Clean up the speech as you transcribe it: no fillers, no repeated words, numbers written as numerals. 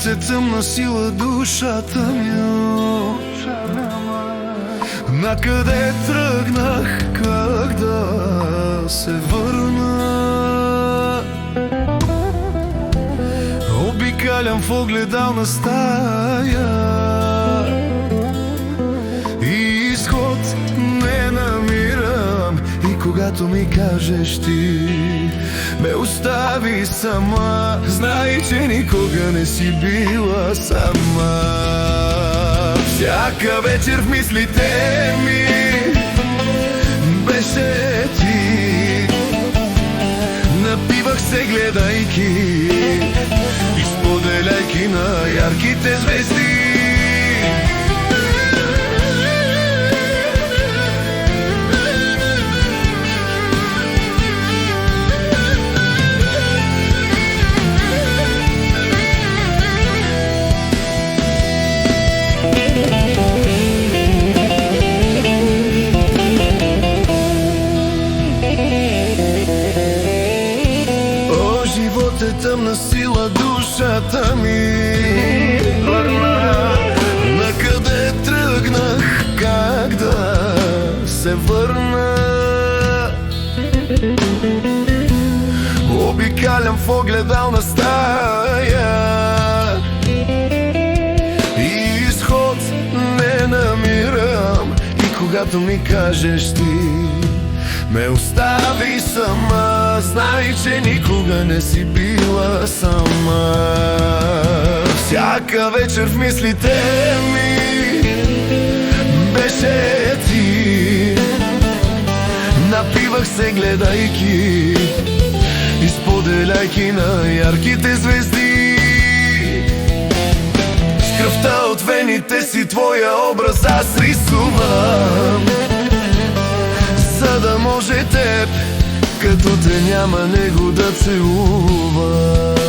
живот е тъмна сила, душата ми. Накъде тръгнах, как да се върна? Обикалям в огледална стая и изход не намирам. И когато ми кажеш ти ме остави сама, знай, че никога не си била сама. Всяка вечер в мислите ми беше ти. Напивах се гледайки и споделяйки на ярките звезди. Живот е тъмна сила, душата ми. Накъде тръгнах, как да се върна? Обикалям в огледална стая и изход не намирам. И когато ми кажеш ти ме остави сама, знай, че никога не си била сама. Всяка вечер в мислите ми беше ти. Напивах се гледайки и споделяйки на ярките звезди. С кръвта от вените си твоя образ аз рисувам, за да може теб, като те няма, него да целувам.